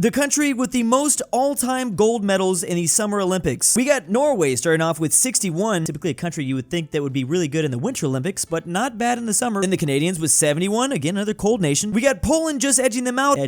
The country with the most all-time gold medals in the Summer Olympics. We got Norway starting off with 61, typically a country you would think that would be really good in the Winter Olympics, but not bad in the summer. Then the Canadians with 71, again, another cold nation. We got Poland just edging them out,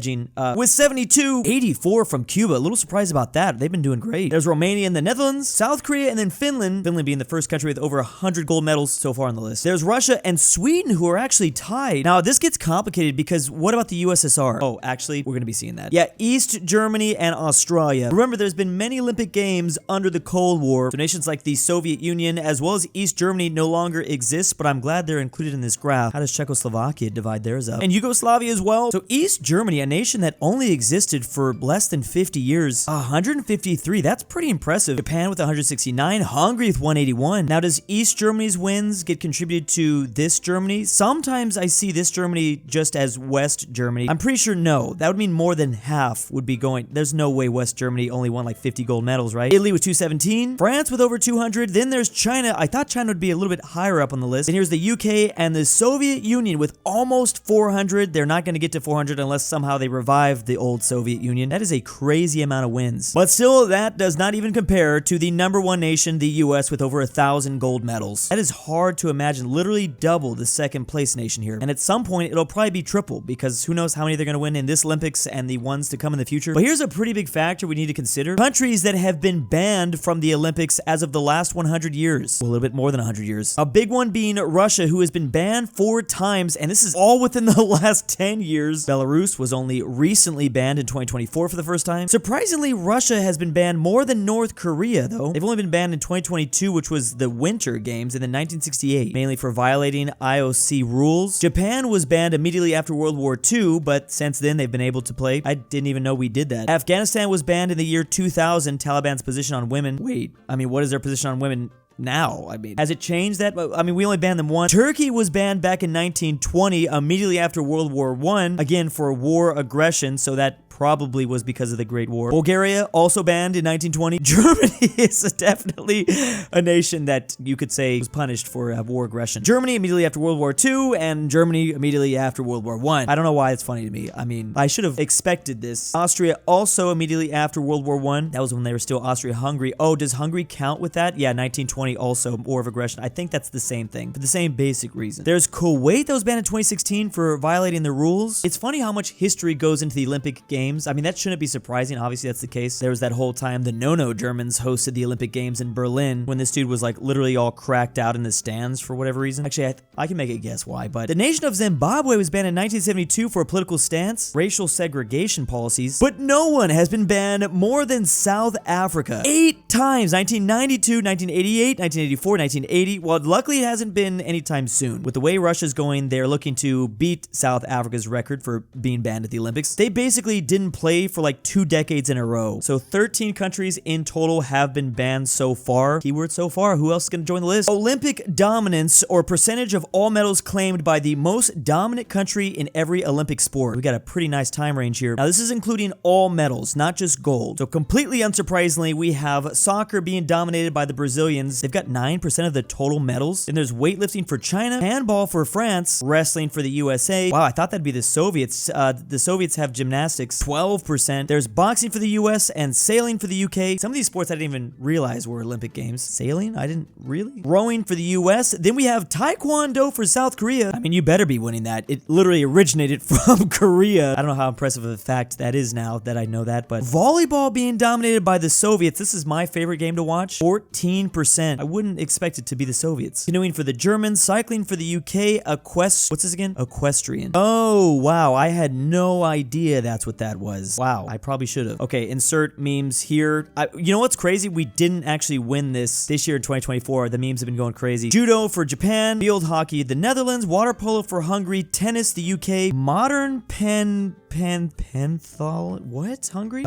with 72, 84 from Cuba. A little surprised about that. They've been doing great. There's Romania and the Netherlands, South Korea, and then Finland. Finland being the first country with over 100 gold medals so far on the list. There's Russia and Sweden, who are actually tied. Now, this gets complicated because what about the USSR? Oh, actually, we're going to be seeing that. Yeah, East Germany and Australia. Remember, there's been many Olympic Games under the Cold War. So nations like the Soviet Union as well as East Germany no longer exist, but I'm glad they're included in this graph. How does Czechoslovakia divide theirs up? And Yugoslavia as well. So East Germany, a nation that only existed for less than 50 years, 153. That's pretty impressive. Japan with 169, Hungary with 181. Now, does East Germany's wins get contributed to this Germany? Sometimes I see this Germany just as West Germany. I'm pretty sure no. That would mean more than half would be going. There's no way West Germany only won like 50 gold medals, right? Italy with 217, France with over 200. Then there's China. I thought China would be a little bit higher up on the list. And here's the UK and the Soviet Union with almost 400. They're not going to get to 400 unless somehow they revive the old Soviet Union. That is a crazy amount of wins. But still, that does not even compare to the #1 nation, the US, with over 1,000 gold medals. That is hard to imagine. Literally double the second place nation here. And at some point, it'll probably be triple because who knows how many they're going to win in this Olympics and the ones to come in the future. But here's a pretty big factor we need to consider. Countries that have been banned from the Olympics as of the last 100 years. Well, a little bit more than 100 years. A big one being Russia, who has been banned 4 times, and this is all within the last 10 years. Belarus was only recently banned in 2024 for the first time. Surprisingly, Russia has been banned more than North Korea, though. They've only been banned in 2022, which was the Winter Games, and then 1968, mainly for violating IOC rules. Japan was banned immediately after World War II, but since then they've been able to play. I didn't even know we did that. Afghanistan was banned in the year 2000, Taliban's position on women. Wait, I mean, what is their position on women now? I mean, has it changed that? I mean, we only banned them once. Turkey was banned back in 1920, immediately after World War I, again for war aggression, so that probably was because of the Great War. Bulgaria also banned in 1920. Germany is definitely a nation that you could say was punished for war aggression. Germany immediately after World War II, and Germany immediately after World War I. I don't know why it's funny to me. I mean, I should have expected this. Austria also immediately after World War I. That was when they were still Austria-Hungary. Oh, does Hungary count with that? Yeah, 1920 also war of aggression. I think that's the same thing, for the same basic reason. There's Kuwait that was banned in 2016 for violating the rules. It's funny how much history goes into the Olympic Games. I mean, that shouldn't be surprising. Obviously, that's the case. There was that whole time the No-No Germans hosted the Olympic Games in Berlin when this dude was like literally all cracked out in the stands for whatever reason. Actually, I can make a guess why, but the nation of Zimbabwe was banned in 1972 for a political stance, racial segregation policies, but no one has been banned more than South Africa. 8 times, 1992, 1988, 1984, 1980. Well, luckily it hasn't been anytime soon. With the way Russia's going, they're looking to beat South Africa's record for being banned at the Olympics. They basically didn't play for like 2 decades in a row. So 13 countries in total have been banned so far. Keyword so far. Who else is going to join the list? Olympic dominance, or percentage of all medals claimed by the most dominant country in every Olympic sport. We got a pretty nice time range here. Now, this is including all medals, not just gold. So completely unsurprisingly, we have soccer being dominated by the Brazilians. They've got 9% of the total medals. Then there's weightlifting for China, handball for France, wrestling for the USA. Wow, I thought that'd be the Soviets. The Soviets have gymnastics, 12%. There's boxing for the US and sailing for the UK. Some of these sports I didn't even realize were Olympic Games. Sailing? I didn't really. Rowing for the US. Then we have taekwondo for South Korea. I mean, you better be winning that. It literally originated from Korea. I don't know how impressive of a fact that is now that I know that, but volleyball being dominated by the Soviets. This is my favorite game to watch. 14%. I wouldn't expect it to be the Soviets. Canoeing for the Germans, cycling for the UK, what's this again? Equestrian. Oh, wow. I had no idea that's what that was. Wow, I probably should have. Okay, insert memes here. You know what's crazy? We didn't actually win this year in 2024. The memes have been going crazy. Judo for Japan, field hockey the Netherlands, water polo for Hungary, tennis the UK, modern penthal. What? Hungary?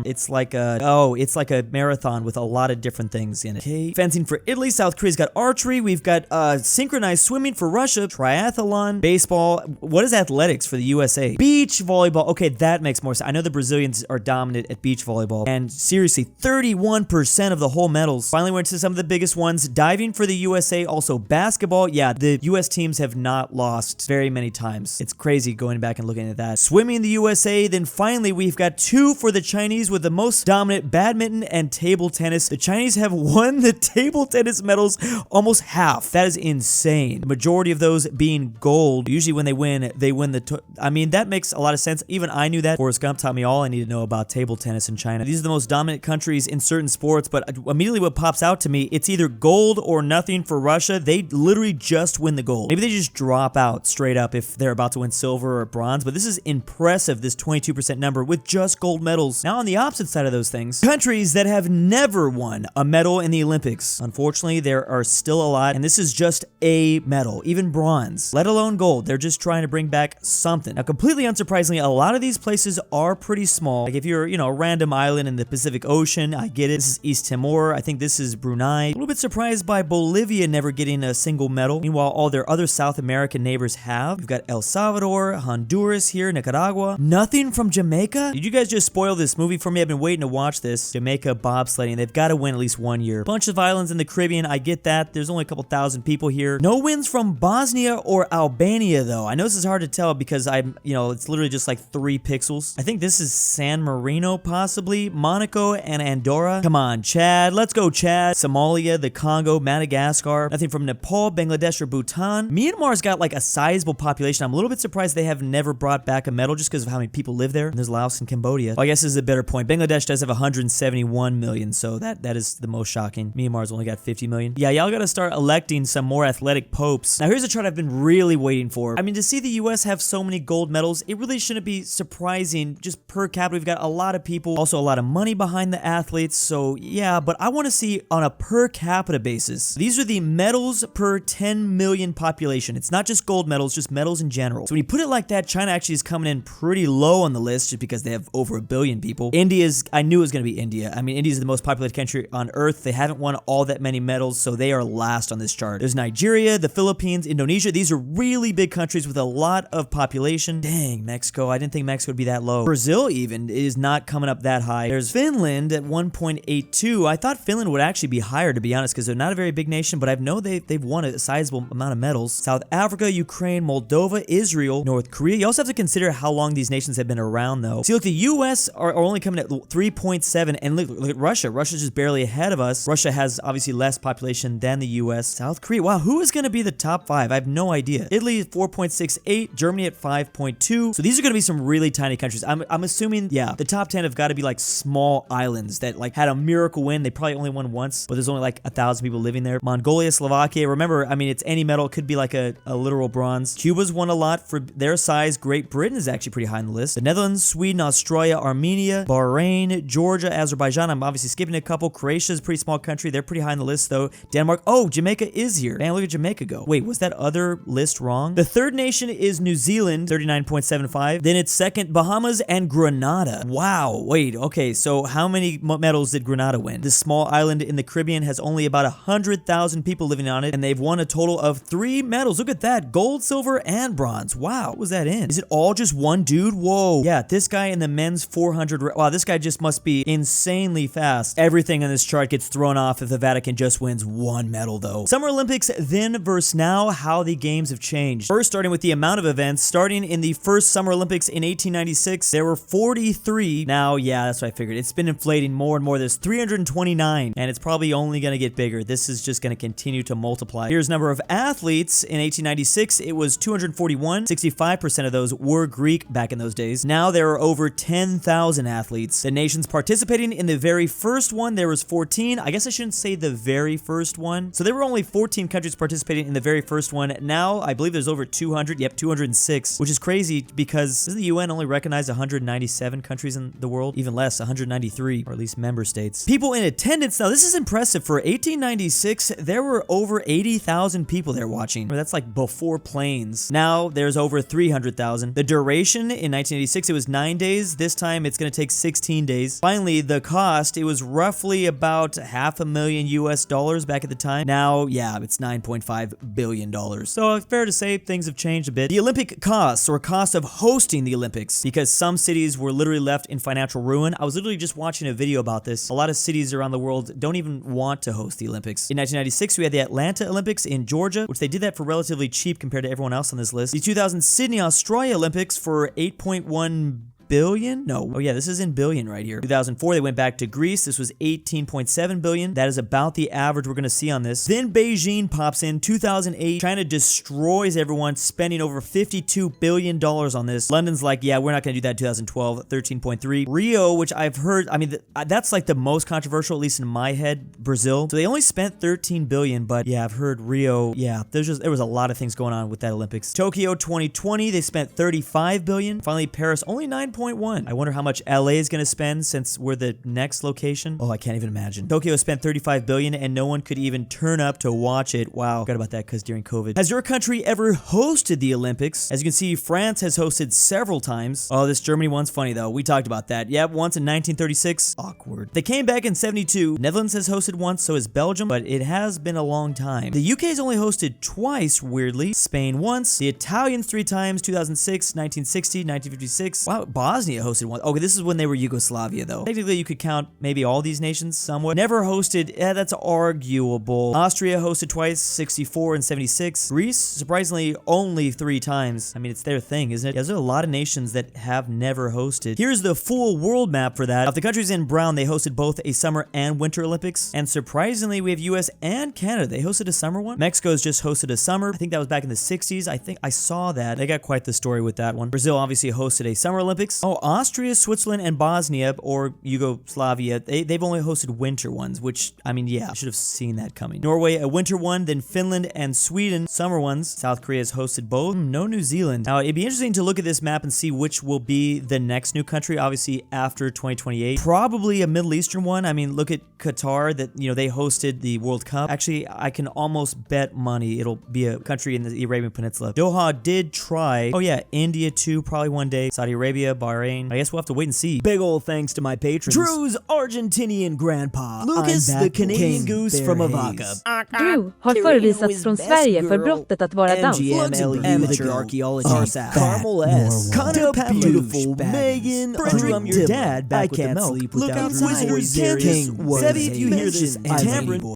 It's like a marathon with a lot of different things in it. Okay. Fencing for Italy. South Korea's got archery. We've got synchronized swimming for Russia, triathlon, baseball. What is athletics for the USA? Beach volleyball. Okay, that makes more sense. I know the Brazilians are dominant at beach volleyball, and seriously, 31% of the whole medals. Finally went to some of the biggest ones. Diving for the USA, also basketball. Yeah, the US teams have not lost very many times. It's crazy going back and looking at that. Swimming the USA. Then finally, we've got 2 for the Chinese with the most dominant badminton and table tennis. The Chinese have won the table tennis medals almost half. That is insane. The majority of those being gold. Usually when they win I mean, that makes a lot of sense. Even I knew that. Forrest Gump taught me all I need to know about table tennis in China. These are the most dominant countries in certain sports, but immediately what pops out to me, it's either gold or nothing for Russia. They literally just win the gold. Maybe they just drop out straight up if they're about to win silver or bronze, but this is impressive, this 22% number with just gold medals. Now on the opposite side of those things, countries that have never won a medal in the Olympics. Unfortunately, there are still a lot, and this is just a medal, even bronze, let alone gold. They're just trying to bring back something. Now, completely unsurprisingly, a lot of these places are pretty small. Like if you're, you know, a random island in the Pacific Ocean, I get it. This is East Timor. I think this is Brunei. A little bit surprised by Bolivia never getting a single medal. Meanwhile, all their other South American neighbors have. We've got El Salvador, Honduras here, Nicaragua. Nothing from Jamaica? Did you guys just spoil this movie for me? I've been waiting to watch this. Jamaica bobsledding. They've got to win at least one year. Bunch of islands in the Caribbean. I get that. There's only a couple thousand people here. No wins from Bosnia or Albania, though. I know this is hard to tell because it's literally just like 3 pixels. I think this is San Marino, possibly. Monaco and Andorra. Come on, Chad. Let's go, Chad. Somalia, the Congo, Madagascar. Nothing from Nepal, Bangladesh, or Bhutan. Myanmar's got like a sizable population. I'm a little bit surprised they have never brought back a medal just because of how many people live there. And there's Laos and Cambodia. Well, I guess this is a better point. Bangladesh does have 171 million, so that is the most shocking. Myanmar's only got 50 million. Yeah, y'all gotta start electing some more athletic popes. Now, here's a chart I've been really waiting for. I mean, to see the US have so many gold medals, it really shouldn't be surprising. Just per capita, we've got a lot of people, also a lot of money behind the athletes, so yeah, but I want to see on a per capita basis. These are the medals per 10 million population. It's not just gold medals, just medals in general. So when you put it like that, China actually is coming in pretty low on the list just because they have over 1 billion people. I knew it was going to be India. I mean, India is the most populated country on earth. They haven't won all that many medals, so they are last on this chart. There's Nigeria, the Philippines, Indonesia. These are really big countries with a lot of population. Dang, Mexico. I didn't think Mexico would be that low. Brazil even is not coming up that high. There's Finland at 1.82. I thought Finland would actually be higher, to be honest, because they're not a very big nation, but I know they've won a sizable amount of medals. South Africa, Ukraine, Moldova, Israel, North Korea. You also have to consider how long these nations have been around, though. See, look, the US are only coming at 3.7, and look at Russia. Russia's just barely ahead of us. Russia has obviously less population than the US. South Korea, wow, who is going to be the top 5? I have no idea. Italy at 4.68, Germany at 5.2. So these are going to be some really tiny countries. I'm assuming, yeah, the top 10 have got to be like small islands that like had a miracle win. They probably only won once, but there's only like 1,000 people living there. Mongolia, Slovakia. Remember, I mean, it's any medal. It could be like a literal bronze. Cuba's won a lot for their size. Great Britain is actually pretty high on the list. The Netherlands, Sweden, Australia, Armenia, Bahrain, Georgia, Azerbaijan. I'm obviously skipping a couple. Croatia's a pretty small country. They're pretty high on the list, though. Denmark. Oh, Jamaica is here. Man, look at Jamaica go. Wait, was that other list wrong? The third nation is New Zealand, 39.75. Then it's second, Bahamas and Grenada. Wow. Wait, okay, so how many medals did Grenada win? This small island in the Caribbean has only about 100,000 people living on it, and they've won a total of 3 medals. Look at that. Gold, silver, and bronze. Wow. What was that in? Is it all just one dude? Whoa. Yeah, this guy in the men's 400. Wow, this guy just must be insanely fast. Everything on this chart gets thrown off if the Vatican just wins 1 medal, though. Summer Olympics then versus now, how the games have changed. First, starting with the amount of events. Starting in the first Summer Olympics in 1896, there were 43. Now, yeah, that's what I figured. It's been inflating more and more. There's 329, and it's probably only going to get bigger. This is just going to continue to multiply. Here's number of athletes. In 1896, it was 241. 65% of those were Greek back in those days. Now there are over 10,000 athletes. The nations participating in the very first one, there was 14. I guess I shouldn't say the very first one. So there were only 14 countries participating in the very first one. Now, I believe there's over 200. Yep, 206, which is crazy because doesn't the UN only recognize 197 countries in the world? Even less, 193, or at least member states. People in attendance. Now, this is impressive. For 1896, there were over 80,000 people there watching. That's like before planes. Now, there's over 300,000. The duration in 1986, it was 9 days. This time, it's going to take 16 days. Finally, the cost, it was roughly about $500,000 US back at the time. Now, yeah, it's $9.5 billion. So, fair to say, things have changed a bit. The Olympic costs, or cost of hosting the Olympics, because some cities were literally left in financial ruin. I was literally just watching a video about this. A lot of cities around the world don't even want to host the Olympics. In 1996, we had the Atlanta Olympics in Georgia, which they did that for relatively cheap compared to everyone else on this list. The 2000 Sydney, Australia Olympics for 8.1 billion? No. Oh yeah, this is in billion right here. 2004, they went back to Greece. This was 18.7 billion. That is about the average we're going to see on this. Then Beijing pops in 2008. China destroys everyone, spending over $52 billion on this. London's like, yeah, we're not going to do that in 2012, 13.3. Rio, which I've heard, I mean, that's like the most controversial, at least in my head, Brazil. So they only spent 13 billion, but yeah, I've heard Rio, yeah, there was a lot of things going on with that Olympics. Tokyo 2020, they spent 35 billion. Finally, Paris, only 9.1. I wonder how much LA is going to spend since we're the next location. Oh, I can't even imagine. Tokyo spent 35 billion and no one could even turn up to watch it. Wow. Forgot about that because during COVID. Has your country ever hosted the Olympics? As you can see, France has hosted several times. Oh, this Germany one's funny though. We talked about that. Yep, once in 1936. Awkward. They came back in 72. Netherlands has hosted once, so has Belgium, but it has been a long time. The UK has only hosted twice, weirdly. Spain once. The Italians 3 times, 2006, 1960, 1956. Wow, Bosnia hosted once. Okay, this is when they were Yugoslavia, though. Technically, you could count maybe all these nations somewhat. Never hosted, that's arguable. Austria hosted twice, 64 and 76. Greece, surprisingly, only 3 times. I mean, it's their thing, isn't it? Yeah, there's a lot of nations that have never hosted. Here's the full world map for that. Of the countries in brown, they hosted both a summer and winter Olympics. And surprisingly, we have US and Canada. They hosted a summer one. Mexico's just hosted a summer. I think that was back in the 60s. I think I saw that. They got quite the story with that one. Brazil obviously hosted a summer Olympics. Oh, Austria, Switzerland, and Bosnia, or Yugoslavia, they've only hosted winter ones, which, I mean, yeah, I should have seen that coming. Norway, a winter one, then Finland and Sweden, summer ones. South Korea has hosted both. No New Zealand. Now, it'd be interesting to look at this map and see which will be the next new country, obviously, after 2028. Probably a Middle Eastern one. I mean, look at Qatar, that, you know, they hosted the World Cup. Actually, I can almost bet money it'll be a country in the Arabian Peninsula. Doha did try. Oh, yeah, India too, probably one day. Saudi Arabia, Bahrain. I guess we'll have to wait and see. Big ol' thanks to my patrons. Drew's Argentinian Grandpa. Lucas, the Canadian Goose from Avaka. Drew har förvisats från Sverige för brottet att vara dans. Amateur Archaeology. Sarsath. Carmel S. DaBeautiful-MEGAN-Underwood. Fredrik Tibblin. Your dad back with the milk. Look out, Wizards, King. Sebby, if you hear this, Tambre.